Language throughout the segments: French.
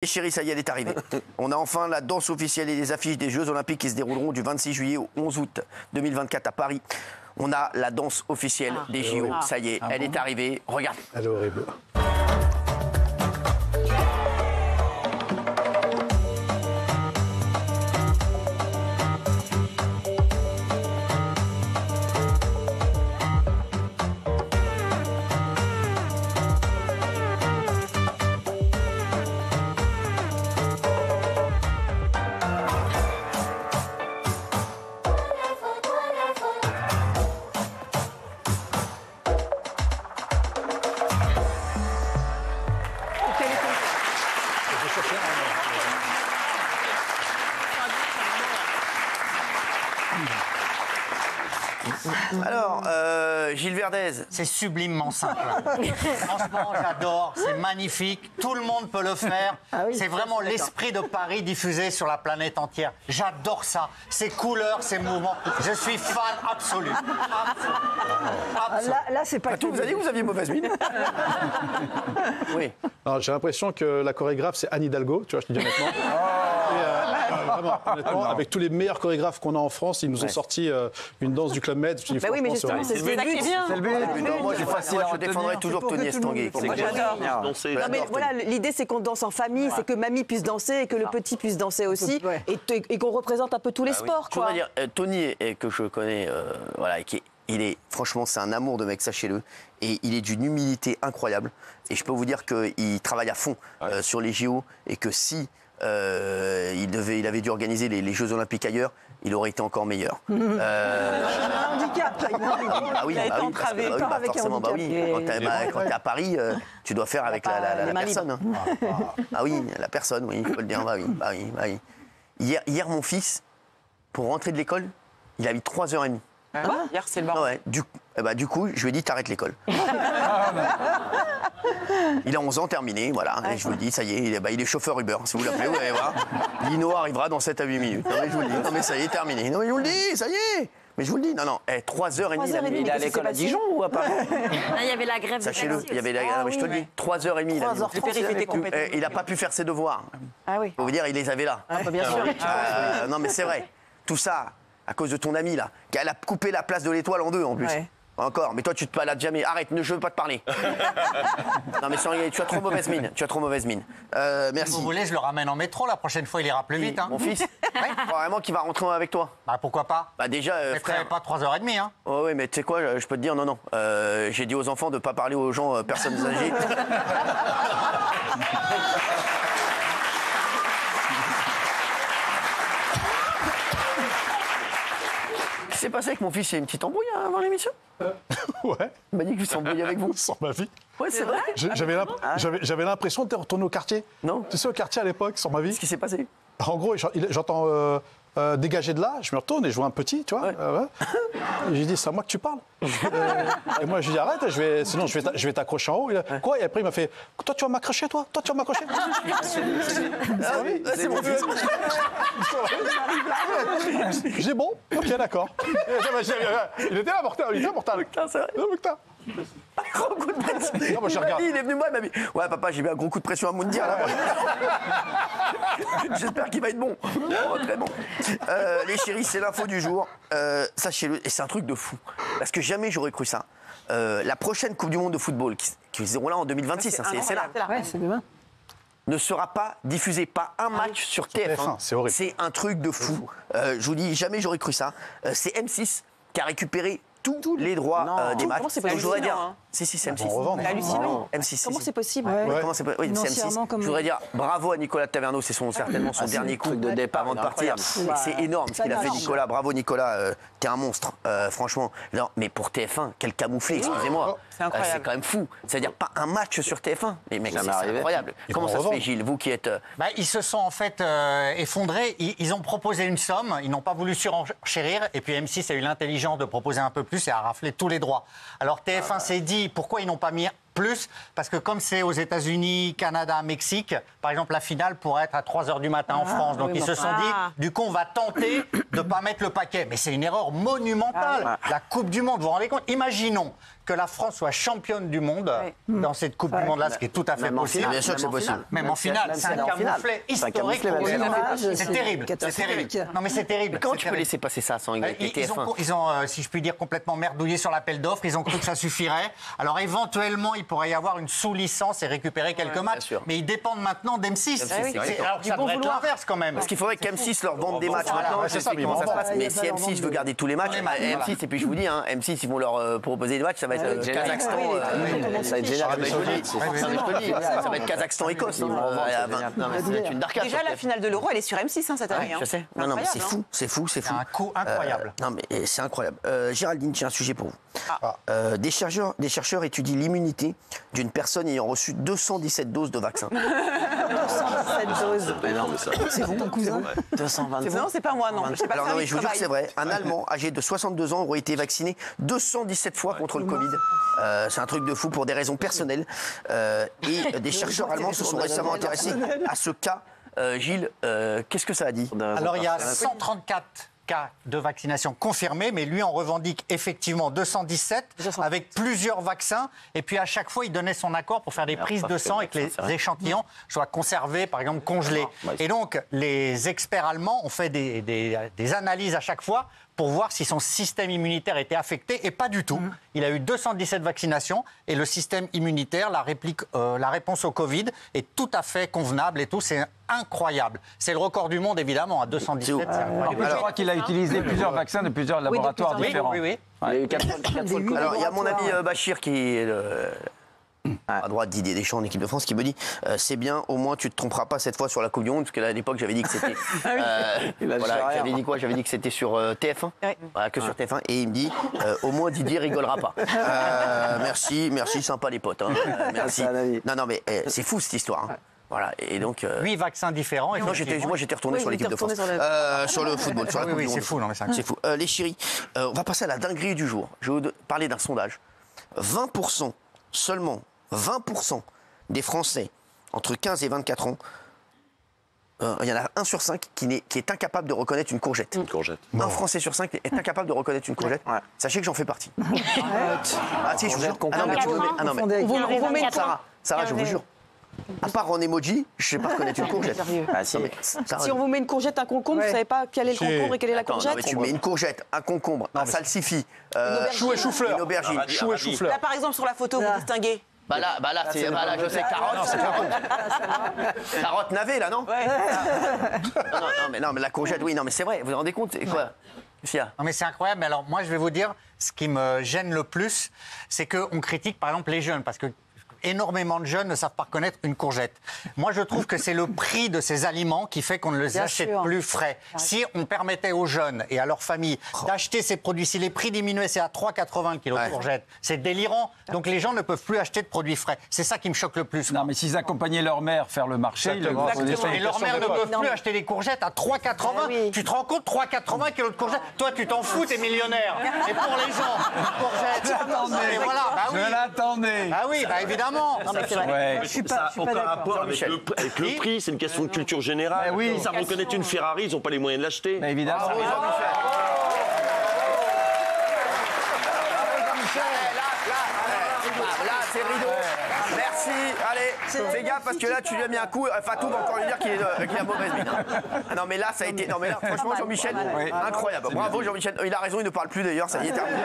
Et chérie, ça y est, elle est arrivée. On a enfin la danse officielle et les affiches des Jeux Olympiques qui se dérouleront du 26 juillet au 11 août 2024 à Paris. On a la danse officielle des JO. Ça y est, elle est arrivée. Regardez. Elle est horrible. Alors, Gilles Verdez. C'est sublimement simple. Franchement, j'adore, c'est magnifique, tout le monde peut le faire. C'est vraiment l'esprit de Paris diffusé sur la planète entière. J'adore ça, ces couleurs, ces mouvements. Je suis fan absolu. Là, c'est pas tout. Vous avez dit que vous aviez mauvaise mine. Oui. J'ai l'impression que la chorégraphe, c'est Anne Hidalgo, tu vois, je te dis honnêtement. Vraiment, honnêtement, avec tous les meilleurs chorégraphes qu'on a en France, ils nous ont sorti une danse du Club Med. Bah oui, mais justement, c'est le but. C'est le but. Non, moi, je défendrai toujours Tony Estanguet. J'adore. Non, mais voilà, l'idée, c'est qu'on danse en famille, c'est que mamie puisse danser et que le petit puisse danser aussi, et qu'on représente un peu tous les sports, quoi. Je voudrais dire, Tony, que je connais, voilà, il est, franchement, c'est un amour de mec, sachez-le. Et il est d'une humilité incroyable. Et je peux vous dire qu'il travaille à fond sur les JO et que si il avait dû organiser les Jeux Olympiques ailleurs, il aurait été encore meilleur. Il a un handicap. Ah oui, forcément, bah oui. Quand t'es à Paris, tu dois faire avec la personne. Hein. Ah oui, la personne, oui, il faut le dire. Bah oui. Hier, mon fils, pour rentrer de l'école, il a mis 3h30. Hier, c'est le bordel. Ouais, du coup, je lui ai dit, t'arrêtes l'école. Il a 11 ans, terminé, voilà. Et je vous le dis, ça y est, il est chauffeur Uber, si vous l'appelez, vous allez voir. Lino arrivera dans 7 à 8 minutes. Non, mais je vous le dis, non, mais ça y est, terminé. Non, mais je vous le dis, ça y est. Mais je vous le dis, non, 3h30. Il est à l'école à Dijon ou à Paris? Il y avait la grève. Sachez-le, il y avait je te le dis, 3h30. 3h30. Il n'a pas pu faire ses devoirs. Ah oui. Faut vous dire, il les avait là. Bien sûr. Non, mais c'est vrai. Tout ça, à cause de ton ami là, qu'elle a coupé la place de l'Étoile en deux en plus. Ouais. Encore, mais toi tu te balades jamais. Arrête, je veux pas te parler. Non mais tu as trop mauvaise mine. Merci. Si vous voulez, je le ramène en métro, la prochaine fois il ira plus vite. Hein. Mon fils, vraiment qu'il va rentrer avec toi. Bah pourquoi pas. Bah déjà, frère. Pas 3h30, hein. Oh oui, mais tu sais quoi, je peux te dire, non. J'ai dit aux enfants de pas parler aux gens, personnes âgées. Qu'est-ce qui s'est passé avec mon fils? Il y a une petite embrouille avant l'émission? Ouais. Il m'a dit qu'il s'embrouillait avec vous. Sans ma vie. Ouais, c'est vrai. J'avais l'impression de retourner au quartier. Non. Tu sais, au quartier à l'époque, sans ma vie. Qu'est-ce qui s'est passé? En gros, j'entends dégager de là, je me retourne et je vois un petit, tu vois. Ouais. Et j'ai dit, c'est à moi que tu parles. Et moi, je lui ai dit, arrête, sinon je vais t'accrocher en haut. Quoi? Et après, il m'a fait, toi, tu vas m'accrocher, toi? Toi, tu vas m'accrocher? C'est mon fils. Je dis, bon, ok, d'accord. Il était là, mortel. Putain, c'est vrai. Putain. Gros coup de pression. Non, moi, je regarde. Il est venu moi, il m'a dit, ouais papa, j'ai mis un gros coup de pression à Moundir là. J'espère qu'il va être bon. Oh, très bon. Les chéris, c'est l'info du jour. Sachez-le, et c'est un truc de fou. Parce que jamais j'aurais cru ça. La prochaine Coupe du Monde de football, qui se déroulera en 2026, c'est là. Ouais, c'est demain. Ne sera pas diffusée, pas un match sur TF1. C'est horrible. C'est un truc de fou. Je vous dis, jamais j'aurais cru ça. C'est M6 qui a récupéré tous les droits des matchs. Comment c'est possible? Je voudrais dire, si, c'est M6. revendre. C'est hallucinant. M6. Comment c'est possible? Comment c'est possible? Oui, c'est M6. Je voudrais dire bravo à Nicolas Taverneau, c'est certainement son dernier coup de départ avant de partir. C'est énorme ce qu'il a fait, Nicolas. Bravo Nicolas, t'es un monstre, franchement. Non, mais pour TF1, quel camouflé, excusez-moi. C'est quand même fou. C'est-à-dire pas un match sur TF1. Mais mec, c'est incroyable. Comment ça se fait, Gilles, vous qui êtes... Ils se sont en fait effondrés. Ils ont proposé une somme, ils n'ont pas voulu surenchérir. Et puis M6 a eu l'intelligence de proposer un peu plus et a raflé tous les droits. Alors TF1 s'est dit, pourquoi ils n'ont pas mis plus, parce que comme c'est aux États-Unis, Canada, Mexique, par exemple, la finale pourrait être à 3h du matin en France. Donc ils se sont dit, du coup, on va tenter de ne pas mettre le paquet. Mais c'est une erreur monumentale. La Coupe du Monde, vous vous rendez compte? Imaginons que la France soit championne du monde dans cette Coupe du Monde-là, ce qui est tout à fait possible. Bien sûr que c'est possible. Même en finale, c'est un camouflet historique. C'est terrible. C'est terrible. Non, mais c'est terrible. Comment tu peux laisser passer ça sans égalité TF1? Ils ont, si je puis dire, complètement merdouillé sur l'appel d'offres. Ils ont cru que ça suffirait. Alors éventuellement, il pourrait y avoir une sous-licence et récupérer quelques matchs. Mais ils dépendent maintenant d'M6. Alors que ça devrait être l'inverse quand même. Parce qu'il faudrait qu'M6 leur vende des matchs maintenant. Je sais comment ça se passe. Mais si M6 veut garder tous les matchs, M6, et puis je vous dis, M6, ils vont leur proposer des matchs, ça va être Kazakhstan. Ça va être génial. Ça va être Kazakhstan-Écosse. C'est une darkade. Déjà, la finale de l'Euro, elle est sur M6 cette année. Je sais. Non, mais c'est fou. C'est fou. C'est un coup incroyable. Non, mais c'est incroyable. Géraldine, j'ai un sujet pour vous. Des chercheurs étudient l'immunité d'une personne ayant reçu 217 doses de vaccin. 217 doses. C'est vous, ton cousin 225. Non, c'est pas moi, non. Alors non, mais je vous jure que c'est vrai. Un Allemand âgé de 62 ans aurait été vacciné 217 fois contre le Covid. C'est un truc de fou pour des raisons personnelles. Et des chercheurs allemands se sont récemment intéressés à ce cas. Gilles, qu'est-ce que ça a dit? Alors il y a 134 cas de vaccination confirmés, mais lui en revendique effectivement 217 avec plusieurs vaccins. Et puis à chaque fois, il donnait son accord pour faire des prises de sang et que les échantillons soient conservés, par exemple congelés. Et donc les experts allemands ont fait des analyses à chaque fois pour voir si son système immunitaire était affecté, et pas du tout. Il a eu 217 vaccinations, et le système immunitaire, la réponse au Covid, est tout à fait convenable et tout. C'est incroyable. C'est le record du monde, évidemment, à 217. C'est incroyable. Je crois qu'il a utilisé plusieurs vaccins de plusieurs laboratoires différents. Oui. Il y a eu 4 fois le Covid. Alors, il y a mon ami Bachir qui est à droite d'Didier Deschamps en équipe de France qui me dit c'est bien, au moins tu te tromperas pas cette fois sur la Coupe du Monde, parce que là à l'époque j'avais dit que c'était j'avais dit quoi, j'avais dit que c'était sur TF1, voilà, que sur TF1, et il me dit au moins Didier rigolera pas. Merci sympa les potes, merci. Non mais c'est fou cette histoire. Voilà, et donc 8 vaccins différents. Non, moi j'étais retourné sur l'équipe de France, sur le football, sur la Coupe du Monde. C'est fou, non mais c'est fou. Les chéris, on va passer à la dinguerie du jour. Je vais vous parler d'un sondage. 20%, seulement 20% des Français entre 15 et 24 ans, il y en a 1 sur 5 qui est incapable de reconnaître une courgette. Un Français sur 5 est incapable de reconnaître une courgette. Sachez que j'en fais partie. Si, je vous jure. Sarah, je vous jure. À part en emoji, je ne sais pas reconnaître une courgette. Si on vous met une courgette, un concombre, vous ne savez pas quel est le concombre et quelle est la courgette? Tu mets une courgette, un concombre, un salsifis, chou et chou-fleur. Une aubergine. Chou et chou-fleur. Là, par exemple, sur la photo, vous distinguez. Là, je sais, carotte. Carotte navet, là, non? Non, mais la courgette, oui, non, mais c'est vrai, vous vous rendez compte, c'est quoi? Non mais c'est incroyable, mais alors moi je vais vous dire, ce qui me gêne le plus, c'est qu'on critique par exemple les jeunes, parce que énormément de jeunes ne savent pas reconnaître une courgette. Moi, je trouve que c'est le prix de ces aliments qui fait qu'on ne les achète plus frais. Si on permettait aux jeunes et à leurs familles d'acheter ces produits, si les prix diminuaient, c'est à 3,80 le kilo de courgette. C'est délirant. Donc les gens ne peuvent plus acheter de produits frais. C'est ça qui me choque le plus. Non, mais s'ils accompagnaient leur mère faire le marché, et leur mère ne peuvent plus acheter des courgettes à 3,80. Tu te rends compte, 3,80 kilos de courgettes? Toi, tu t'en fous, t'es millionnaire. Et pour les gens, courgettes. Je l'attendais. Ah oui, évidemment. Non, mais c'est vrai. Ça n'a aucun rapport avec le prix, c'est une question de culture générale. Ils savent reconnaître une Ferrari, ils n'ont pas les moyens de l'acheter. Mais évidemment. Là, c'est rideau. Merci. Allez, fais gaffe parce que là, tu lui as mis un coup. Fatou va encore lui dire qu'il a mauvaise mine. Non, mais là, ça a été. Non, mais là, franchement, Jean-Michel, incroyable. Bravo, Jean-Michel. Il a raison, il ne parle plus d'ailleurs. Ça y est, terminé.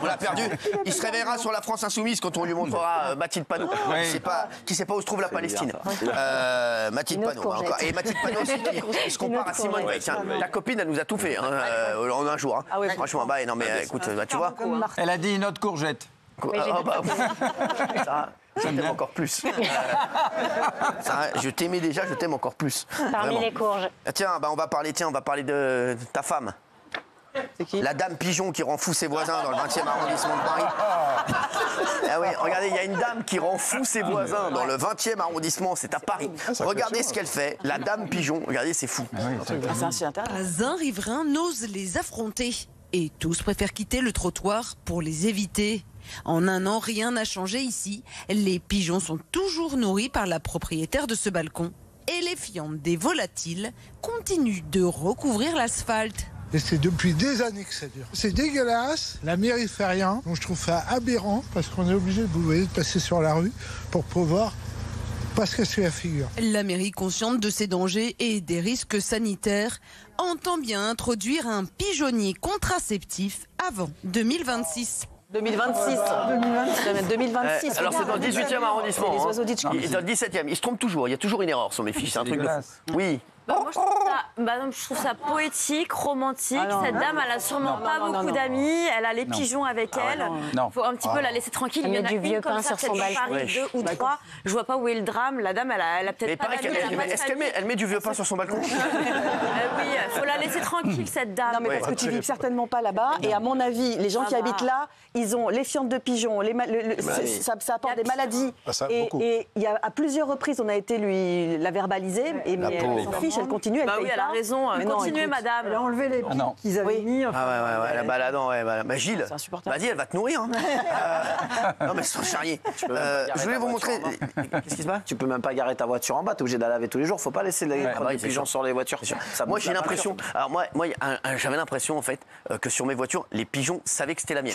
On l'a perdu. Il se réveillera sur la France Insoumise quand on lui montrera Mathilde Panot, qui ne sait pas où se trouve la Palestine. Mathilde Panot. Et Mathilde Panot aussi, qui se compare à Simone Veil. Ta copine, elle nous a tout fait en un jour. Franchement, non, mais écoute, tu vois. Elle a dit une autre courgette. Je t'aime encore plus. Je t'aimais déjà, je t'aime encore plus. Parmi les courges. Tiens, on va parler de ta femme. C'est qui? La dame pigeon qui rend fou ses voisins dans le 20e arrondissement de Paris. Ah oui, regardez, il y a une dame qui rend fou ses voisins dans le 20e arrondissement, c'est à Paris. Regardez ce qu'elle fait, la dame pigeon. Regardez, c'est fou. C'est un site internet. Pas un riverain n'ose les affronter. Et tous préfèrent quitter le trottoir pour les éviter. En un an, rien n'a changé ici. Les pigeons sont toujours nourris par la propriétaire de ce balcon. Et les fientes des volatiles continuent de recouvrir l'asphalte. Et c'est depuis des années que ça dure. C'est dégueulasse, la mairie fait rien, donc je trouve ça aberrant parce qu'on est obligé, vous voyez, de passer sur la rue pour pouvoir pas se casser la figure. La mairie, consciente de ces dangers et des risques sanitaires, entend bien introduire un pigeonnier contraceptif avant 2026. 2026. 2026. Alors c'est dans le 18e arrondissement. Les oiseaux d'Hitchcock. Il est dans le 17e. Il se trompe toujours. Il y a toujours une erreur sur mes fiches. C'est un truc de fou. Oui. Moi, je trouve ça poétique, romantique. Cette dame, elle a sûrement pas beaucoup d'amis. Elle a les pigeons avec elle. Il faut un petit peu la laisser tranquille. Il y en a une comme ça, peut-être sur Paris, 2 ou 3. Je vois pas où est le drame. La dame, elle a peut-être pas d'amis. Est-ce qu'elle met du vieux pain sur son balcon? Oui, il faut la laisser tranquille, cette dame. Non, mais parce que tu vis certainement pas là-bas. Et à mon avis, les gens qui habitent là, ils ont les fientes de pigeons. Ça apporte des maladies. Et il y a, à plusieurs reprises, on a été la verbaliser. Et elle s'en fiche, elle continue. Oui, elle a raison. Continuez, madame. Elle a enlevé les pieds qu'ils avaient mis. La baladant, ouais. Gilles, vas-y, elle va te nourrir. Non, mais sans charrier. Je voulais vous montrer. Qu'est-ce qui se passe? Tu peux même pas garer ta voiture en bas, t'es obligé d'aller laver tous les jours. Faut pas laisser les pigeons sur les voitures. Moi, j'ai l'impression. Alors, moi j'avais l'impression, en fait, que sur mes voitures, les pigeons savaient que c'était la mienne.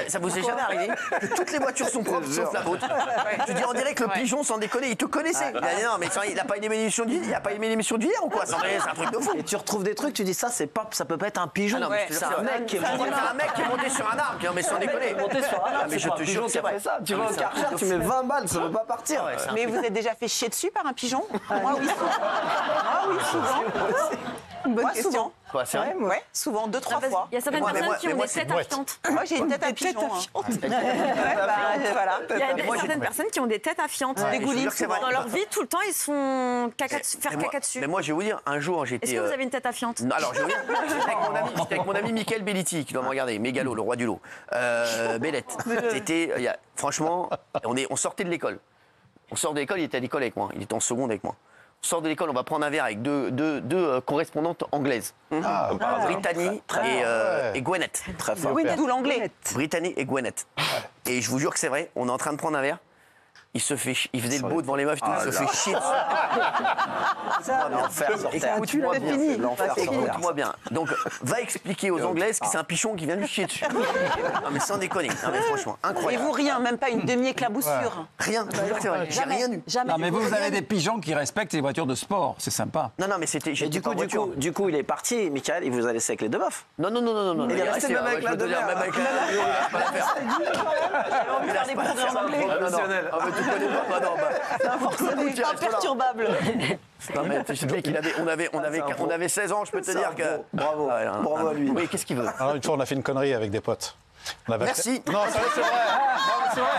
Ça vous est jamais arrivé que toutes les voitures sont propres, sauf la vôtre? Tu dis, on dirait que le pigeon, sans déconner, il te connaissait. Non, mais il n'a pas aimé l'émission d'hier ou quoi? C'est un truc de fou. Et tu retrouves des trucs, tu dis ça peut pas être un pigeon. C'est un mec qui est monté sur un arbre, mais sans déconner. Monté sur un arbre, mais je te jure que c'est vrai. Tu vas au Karcher, tu mets 20 balles, ça ne veut pas partir. Mais vous êtes déjà fait chier dessus par un pigeon? Moi, oui, souvent. Une bonne question. Quoi, c'est vrai? Ouais, souvent, 2-3 fois. Il y a certaines personnes qui ont des têtes à fientes. Moi, j'ai une tête à pigeon. Voilà. Il y a certaines personnes qui ont des têtes à fientes, des goulis. Dans leur vie, tout le temps, ils se font faire caca dessus. Mais moi, je vais vous dire, un jour, j'étais. Est-ce que vous avez une tête à fiente? Alors, je vais vous dire, j'étais avec mon ami Mickaël Bellitti, qui doit me regarder, Mégalo, le roi du lot. Bellette. C'était, franchement, on sortait de l'école. On sort de l'école, il était à l'école avec moi. Il était en seconde avec moi. On sort de l'école, on va prendre un verre avec deux correspondantes anglaises. Brittany et Gwenette. Très fort. D'où l'anglais. Brittany et Gwenette. Et je vous jure que c'est vrai, on est en train de prendre un verre. Il faisait le beau devant les meufs, il se fait chier. Écoute-moi bien. Donc, va expliquer aux Anglaises que c'est un pigeon qui vient lui chier dessus. Non, mais sans déconner. Non, mais franchement, incroyable. Et vous, rien, même pas une demi-éclaboussure? Rien, je vous jure que c'est vrai. J'ai rien eu. Non, mais vous avez des pigeons qui respectent les voitures de sport. C'est sympa. Non, mais c'était. Du coup, il est parti, Mickaël, il vous a laissé avec les deux meufs. Non. Il est resté même avec la demeure. Même avec la On va faire des progrès en anglais. Imperturbable. Non, mais je sais qu'on avait 16 ans, je peux te dire que. Bravo à lui. Oui, qu'est-ce qu'il veut? Alors, une fois, on a fait une connerie avec des potes. Merci. Non, c'est vrai. Non, c'est vrai.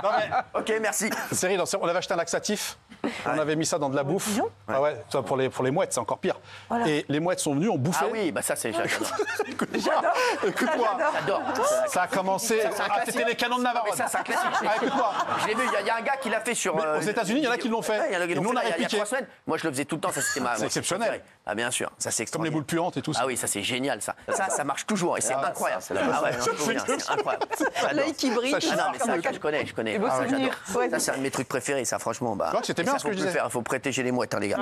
Non, mais... Ok, merci. Cyril, on avait acheté un laxatif. On avait mis ça dans de la bouffe. Ah ouais, ça, pour les mouettes, c'est encore pire. Voilà. Et les mouettes sont venues, ont bouffé. Ah oui, bah ça, c'est. Écoute-moi. J'adore. Ça a commencé. C'était les canons de Navarone. Ça, c'est un classique. Écoute-moi. Je l'ai vu, il y a un gars qui l'a fait sur. Aux États-Unis, il y en a qui l'ont fait. Et nous, on a répliqué. Il y a 3 semaines. Moi, je le faisais tout le temps. Ça, c'était ma. C'est exceptionnel. Ah, bien sûr. Ça, c'est comme les boules puantes et tout ça. Ah oui, ça, c'est génial, ça. Ça marche toujours. Et c'est incroyable. Ah ouais, c'est incroyable. L'œil qui brille. Ah non, mais ça, je connais. Ça, c'est un de mes trucs préférés, ça, franchement. C'était bien ce que je disais. Il faut protéger les mouettes, les gars.